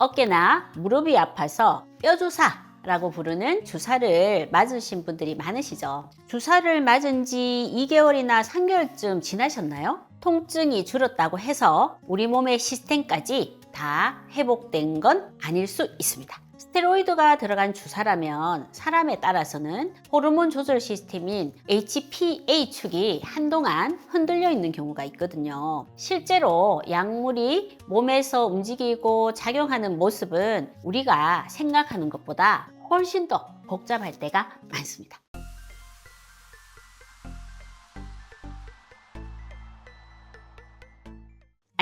어깨나 무릎이 아파서 뼈주사라고 부르는 주사를 맞으신 분들이 많으시죠. 주사를 맞은 지 2개월이나 3개월쯤 지나셨나요? 통증이 줄었다고 해서 우리 몸의 시스템까지 다 회복된 건 아닐 수 있습니다. 스테로이드가 들어간 주사라면 사람에 따라서는 호르몬 조절 시스템인 HPA축이 한동안 흔들려 있는 경우가 있거든요. 실제로 약물이 몸에서 움직이고 작용하는 모습은 우리가 생각하는 것보다 훨씬 더 복잡할 때가 많습니다.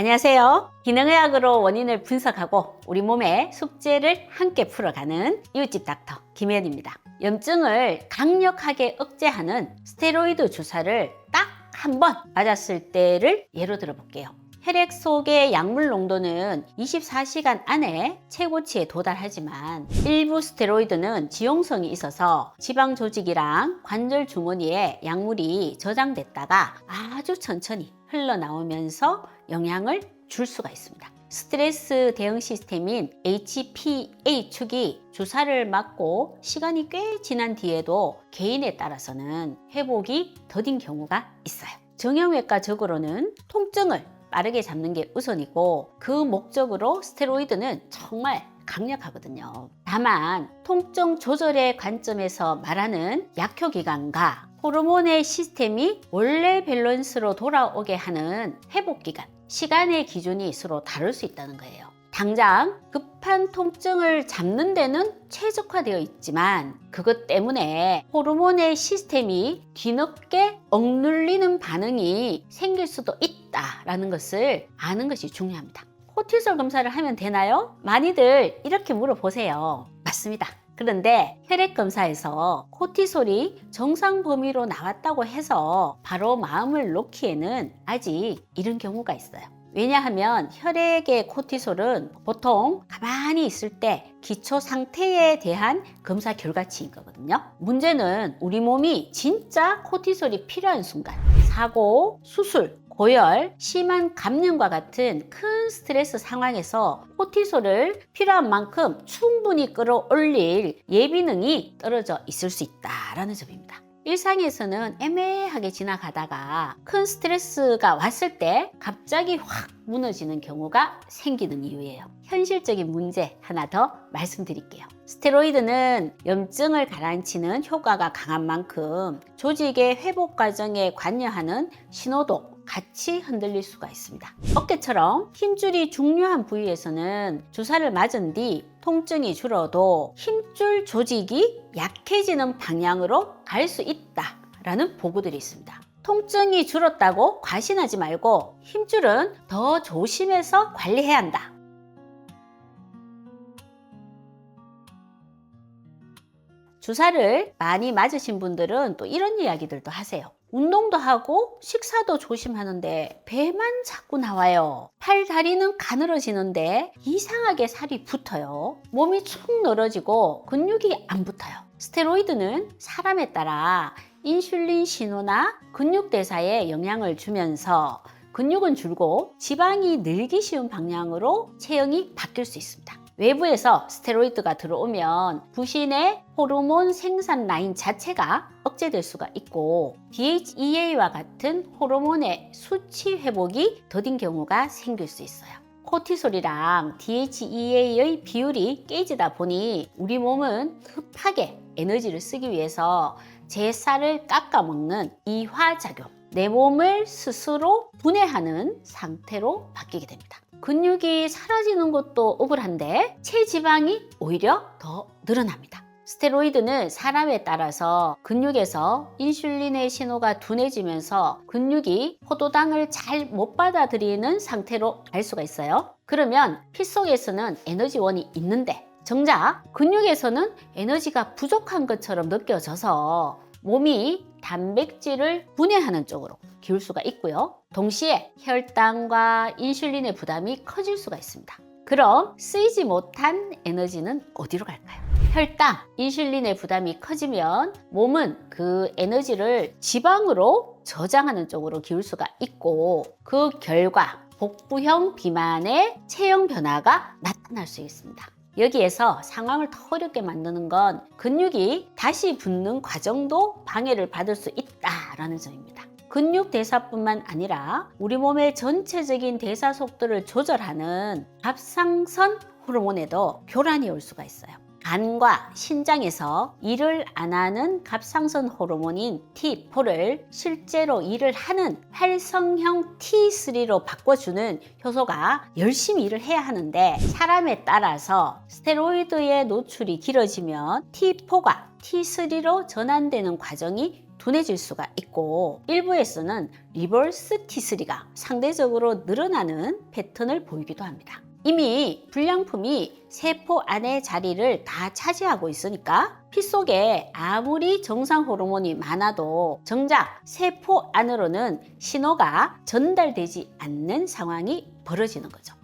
안녕하세요. 기능의학으로 원인을 분석하고 우리 몸의 숙제를 함께 풀어가는 이웃집 닥터 김혜연입니다. 염증을 강력하게 억제하는 스테로이드 주사를 딱 한 번 맞았을 때를 예로 들어볼게요. 혈액 속의 약물 농도는 24시간 안에 최고치에 도달하지만 일부 스테로이드는 지용성이 있어서 지방 조직이랑 관절 주머니에 약물이 저장됐다가 아주 천천히 흘러나오면서 영향을 줄 수가 있습니다. 스트레스 대응 시스템인 HPA축이 주사를 맞고 시간이 꽤 지난 뒤에도 개인에 따라서는 회복이 더딘 경우가 있어요. 정형외과적으로는 통증을 빠르게 잡는 게 우선이고 그 목적으로 스테로이드는 정말 강력하거든요. 다만 통증 조절의 관점에서 말하는 약효기간과 호르몬의 시스템이 원래 밸런스로 돌아오게 하는 회복기간, 시간의 기준이 서로 다를 수 있다는 거예요. 당장 급한 통증을 잡는 데는 최적화되어 있지만 그것 때문에 호르몬의 시스템이 뒤늦게 억눌리는 반응이 생길 수도 있다라는 것을 아는 것이 중요합니다. 코티솔 검사를 하면 되나요? 많이들 이렇게 물어보세요. 맞습니다. 그런데 혈액 검사에서 코티솔이 정상 범위로 나왔다고 해서 바로 마음을 놓기에는 아직 이른 경우가 있어요. 왜냐하면 혈액의 코티솔은 보통 가만히 있을 때 기초 상태에 대한 검사 결과치인 거거든요. 문제는 우리 몸이 진짜 코티솔이 필요한 순간, 사고, 수술, 고열, 심한 감염과 같은 큰 스트레스 상황에서 코티솔을 필요한 만큼 충분히 끌어올릴 예비능이 떨어져 있을 수 있다는 점입니다. 일상에서는 애매하게 지나가다가 큰 스트레스가 왔을 때 갑자기 확 무너지는 경우가 생기는 이유예요. 현실적인 문제 하나 더 말씀드릴게요. 스테로이드는 염증을 가라앉히는 효과가 강한 만큼 조직의 회복 과정에 관여하는 신호도 같이 흔들릴 수가 있습니다. 어깨처럼 힘줄이 중요한 부위에서는 주사를 맞은 뒤 통증이 줄어도 힘줄 조직이 약해지는 방향으로 갈 수 있다라는 보고들이 있습니다. 통증이 줄었다고 과신하지 말고 힘줄은 더 조심해서 관리해야 한다. 주사를 많이 맞으신 분들은 또 이런 이야기들도 하세요. 운동도 하고 식사도 조심하는데 배만 자꾸 나와요. 팔, 다리는 가늘어지는데 이상하게 살이 붙어요. 몸이 축 늘어지고 근육이 안 붙어요. 스테로이드는 사람에 따라 인슐린 신호나 근육 대사에 영향을 주면서 근육은 줄고 지방이 늘기 쉬운 방향으로 체형이 바뀔 수 있습니다. 외부에서 스테로이드가 들어오면 부신의 호르몬 생산 라인 자체가 억제될 수가 있고 DHEA와 같은 호르몬의 수치 회복이 더딘 경우가 생길 수 있어요. 코티솔이랑 DHEA의 비율이 깨지다 보니 우리 몸은 급하게 에너지를 쓰기 위해서 제 쌀을 깎아먹는 이화작용, 내 몸을 스스로 분해하는 상태로 바뀌게 됩니다. 근육이 사라지는 것도 억울한데 체지방이 오히려 더 늘어납니다. 스테로이드는 사람에 따라서 근육에서 인슐린의 신호가 둔해지면서 근육이 포도당을 잘 못 받아들이는 상태로 갈 수가 있어요. 그러면 피 속에서는 에너지원이 있는데 정작 근육에서는 에너지가 부족한 것처럼 느껴져서 몸이 단백질을 분해하는 쪽으로 기울 수가 있고요. 동시에 혈당과 인슐린의 부담이 커질 수가 있습니다. 그럼 쓰이지 못한 에너지는 어디로 갈까요? 혈당, 인슐린의 부담이 커지면 몸은 그 에너지를 지방으로 저장하는 쪽으로 기울 수가 있고 그 결과 복부형 비만의 체형 변화가 나타날 수 있습니다. 여기에서 상황을 더 어렵게 만드는 건 근육이 다시 붙는 과정도 방해를 받을 수 있다라는 점입니다. 근육 대사뿐만 아니라 우리 몸의 전체적인 대사 속도를 조절하는 갑상선 호르몬에도 교란이 올 수가 있어요. 간과 신장에서 일을 안 하는 갑상선 호르몬인 T4를 실제로 일을 하는 활성형 T3로 바꿔주는 효소가 열심히 일을 해야 하는데, 사람에 따라서 스테로이드의 노출이 길어지면 T4가 T3로 전환되는 과정이 둔해질 수가 있고, 일부에서는 리버스 T3가 상대적으로 늘어나는 패턴을 보이기도 합니다. 이미 불량품이 세포 안의 자리를 다 차지하고 있으니까 피 속에 아무리 정상 호르몬이 많아도 정작 세포 안으로는 신호가 전달되지 않는 상황이 벌어지는 거죠.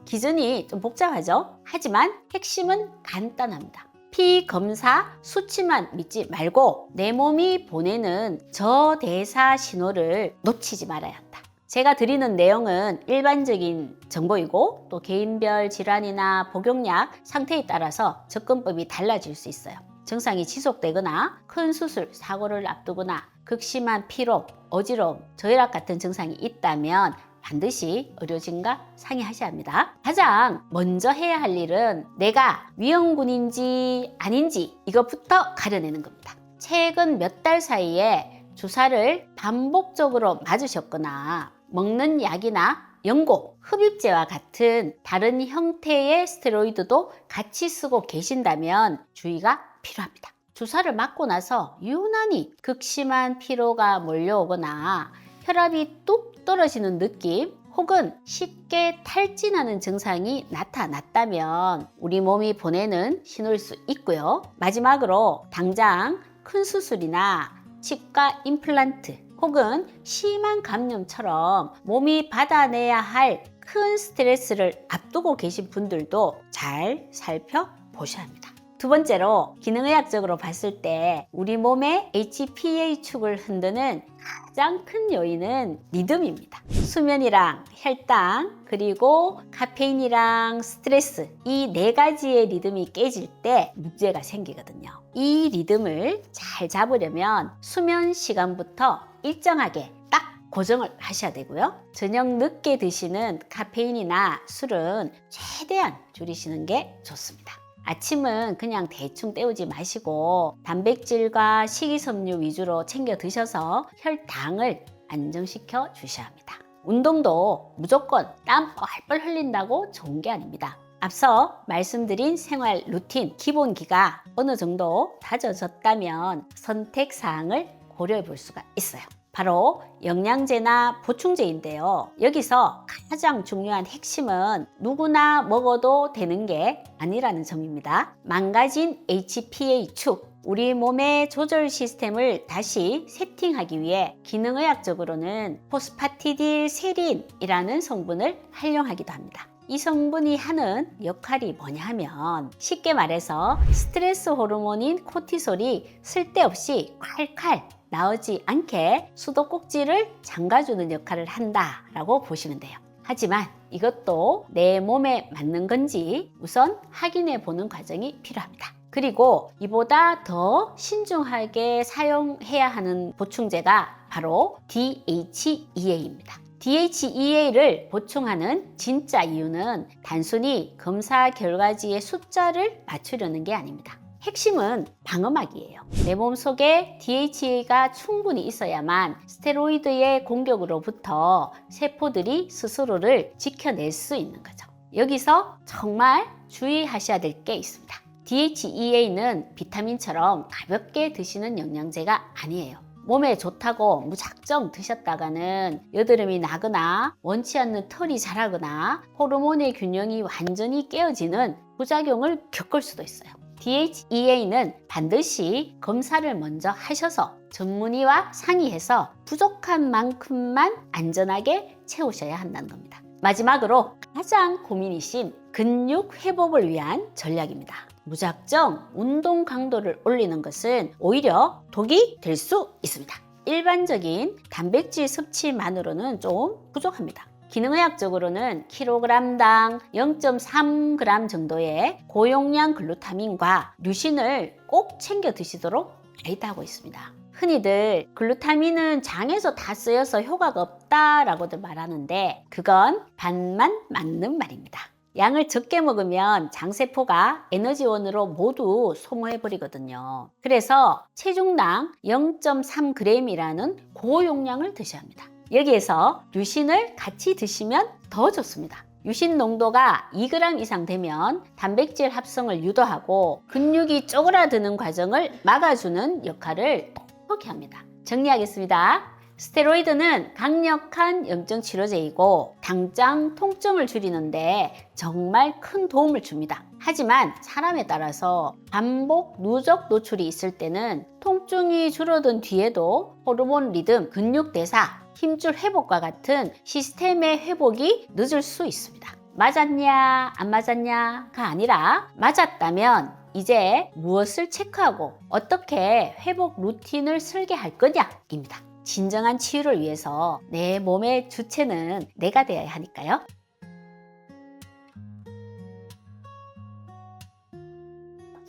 기준이 좀 복잡하죠? 하지만 핵심은 간단합니다. 피 검사 수치만 믿지 말고 내 몸이 보내는 저대사 신호를 놓치지 말아야 한다. 제가 드리는 내용은 일반적인 정보이고 또 개인별 질환이나 복용약 상태에 따라서 접근법이 달라질 수 있어요. 증상이 지속되거나 큰 수술, 사고를 앞두거나 극심한 피로, 어지러움, 저혈압 같은 증상이 있다면 반드시 의료진과 상의하셔야 합니다. 가장 먼저 해야 할 일은 내가 위험군인지 아닌지 이것부터 가려내는 겁니다. 최근 몇 달 사이에 주사를 반복적으로 맞으셨거나 먹는 약이나 연고, 흡입제와 같은 다른 형태의 스테로이드도 같이 쓰고 계신다면 주의가 필요합니다. 주사를 맞고 나서 유난히 극심한 피로가 몰려오거나 혈압이 뚝 떨어지는 느낌 혹은 쉽게 탈진하는 증상이 나타났다면 우리 몸이 보내는 신호일 수 있고요. 마지막으로 당장 큰 수술이나 치과 임플란트 혹은 심한 감염처럼 몸이 받아내야 할 큰 스트레스를 앞두고 계신 분들도 잘 살펴보셔야 합니다. 두 번째로 기능의학적으로 봤을 때 우리 몸의 HPA축을 흔드는 가장 큰 요인은 리듬입니다. 수면이랑 혈당 그리고 카페인이랑 스트레스 이 네 가지의 리듬이 깨질 때 문제가 생기거든요. 이 리듬을 잘 잡으려면 수면 시간부터 일정하게 딱 고정을 하셔야 되고요. 저녁 늦게 드시는 카페인이나 술은 최대한 줄이시는 게 좋습니다. 아침은 그냥 대충 때우지 마시고 단백질과 식이섬유 위주로 챙겨 드셔서 혈당을 안정시켜 주셔야 합니다. 운동도 무조건 땀 뻘뻘 흘린다고 좋은 게 아닙니다. 앞서 말씀드린 생활 루틴 기본기가 어느 정도 다져졌다면 선택사항을 고려해 볼 수가 있어요. 바로 영양제나 보충제인데요. 여기서 가장 중요한 핵심은 누구나 먹어도 되는 게 아니라는 점입니다. 망가진 HPA축, 우리 몸의 조절 시스템을 다시 세팅하기 위해 기능의학적으로는 포스파티딜세린이라는 성분을 활용하기도 합니다. 이 성분이 하는 역할이 뭐냐 하면 쉽게 말해서 스트레스 호르몬인 코티솔이 쓸데없이 콸콸 나오지 않게 수도꼭지를 잠가주는 역할을 한다라고 보시면 돼요. 하지만 이것도 내 몸에 맞는 건지 우선 확인해 보는 과정이 필요합니다. 그리고 이보다 더 신중하게 사용해야 하는 보충제가 바로 DHEA입니다. DHEA를 보충하는 진짜 이유는 단순히 검사 결과지의 숫자를 맞추려는 게 아닙니다. 핵심은 방어막이에요. 내 몸속에 DHEA가 충분히 있어야만 스테로이드의 공격으로부터 세포들이 스스로를 지켜낼 수 있는 거죠. 여기서 정말 주의하셔야 될 게 있습니다. DHEA는 비타민처럼 가볍게 드시는 영양제가 아니에요. 몸에 좋다고 무작정 드셨다가는 여드름이 나거나 원치 않는 털이 자라거나 호르몬의 균형이 완전히 깨어지는 부작용을 겪을 수도 있어요. DHEA는 반드시 검사를 먼저 하셔서 전문의와 상의해서 부족한 만큼만 안전하게 채우셔야 한다는 겁니다. 마지막으로 가장 고민이신 근육 회복을 위한 전략입니다. 무작정 운동 강도를 올리는 것은 오히려 독이 될 수 있습니다. 일반적인 단백질 섭취만으로는 좀 부족합니다. 기능의학적으로는 킬로그램당 0.3g 정도의 고용량 글루타민과 류신을 꼭 챙겨 드시도록 가이드하고 있습니다. 흔히들 글루타민은 장에서 다 쓰여서 효과가 없다라고들 말하는데 그건 반만 맞는 말입니다. 양을 적게 먹으면 장세포가 에너지원으로 모두 소모해버리거든요. 그래서 체중당 0.3g이라는 고용량을 드셔야 합니다. 여기에서 류신을 같이 드시면 더 좋습니다. 유신 농도가 2g 이상 되면 단백질 합성을 유도하고 근육이 쪼그라드는 과정을 막아주는 역할을 톡톡히 합니다. 정리하겠습니다. 스테로이드는 강력한 염증 치료제이고 당장 통증을 줄이는데 정말 큰 도움을 줍니다. 하지만 사람에 따라서 반복 누적 노출이 있을 때는 통증이 줄어든 뒤에도 호르몬 리듬, 근육 대사, 힘줄 회복과 같은 시스템의 회복이 늦을 수 있습니다. 맞았냐 안 맞았냐가 아니라 맞았다면 이제 무엇을 체크하고 어떻게 회복 루틴을 설계할 거냐입니다. 진정한 치유를 위해서 내 몸의 주체는 내가 되어야 하니까요.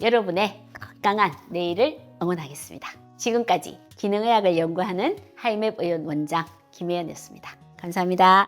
여러분의 건강한 내일을 응원하겠습니다. 지금까지 기능의학을 연구하는 하이맵 의원 원장 김혜연이었습니다. 감사합니다.